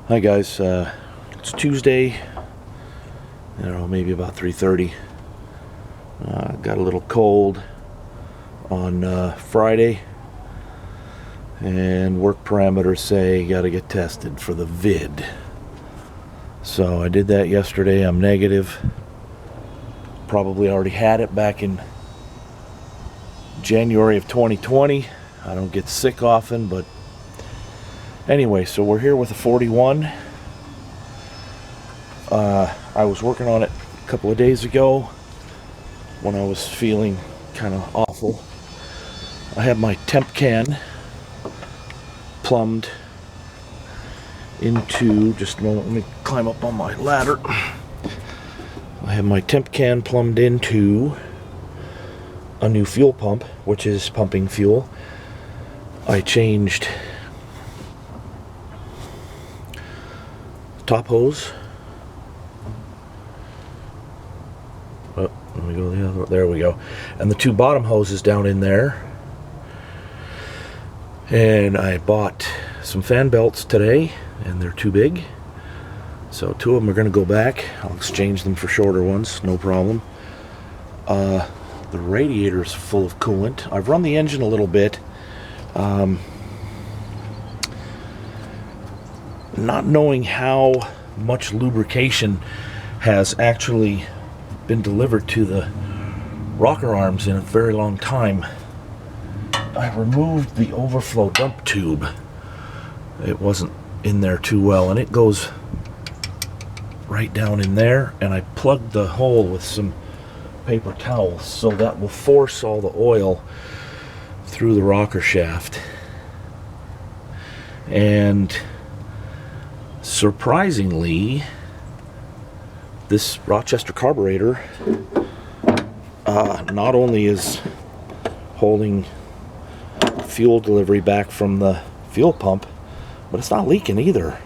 Hi guys, it's Tuesday, I don't know, maybe about 3:30. Got a little cold on Friday, and work parameters say you gotta get tested for the vid. So I did that yesterday. I'm negative. Probably already had it back in January of 2020. I don't get sick often, but anyway, so we're here with a 41. I was working on it a couple of days ago when I was feeling kind of awful. I have my temp can plumbed into, just a moment, let me climb up on my ladder. I have my temp can plumbed into a new fuel pump, which is pumping fuel. I changed top hose. Oh, let me go the other. There we go. And the two bottom hoses down in there. And I bought some fan belts today, and they're too big. So two of them are going to go back. I'll exchange them for shorter ones, no problem. The radiator's full of coolant. I've run the engine a little bit. Not knowing how much lubrication has actually been delivered to the rocker arms in a very long time, I removed the overflow dump tube. It wasn't in there too well, and it goes right down in there, and I plugged the hole with some paper towels, so that will force all the oil through the rocker shaft. And surprisingly, this Rochester carburetor not only is holding fuel delivery back from the fuel pump, but it's not leaking either,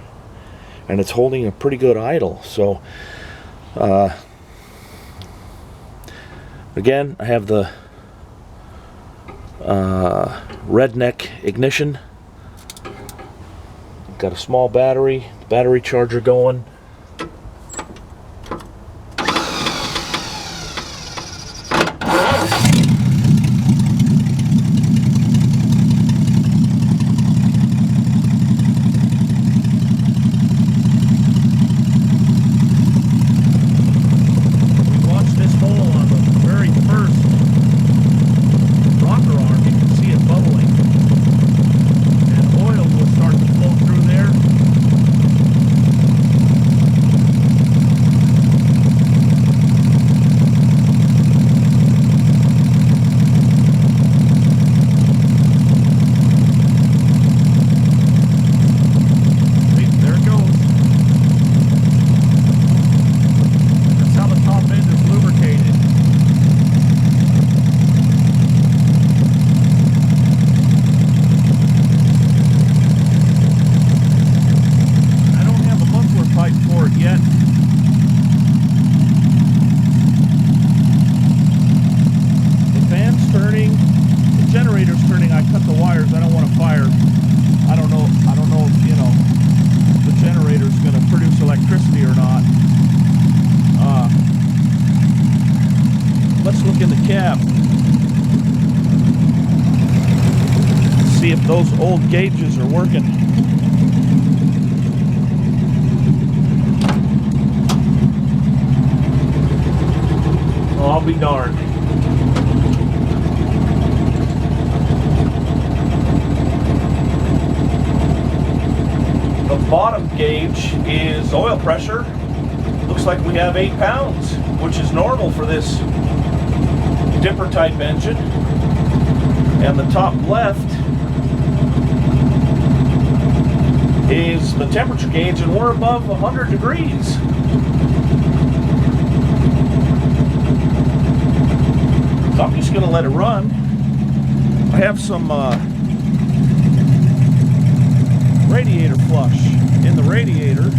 and it's holding a pretty good idle. So again, I have the redneck ignition. Got a small battery charger going. Let's look in the cab. See if those old gauges are working. Oh, I'll be darned. The bottom gauge is oil pressure. Looks like we have 8 pounds, which is normal for this dipper type engine. And the top left is the temperature gauge, and we're above 100 degrees. So I'm just going to let it run. I have some radiator flush in the radiator.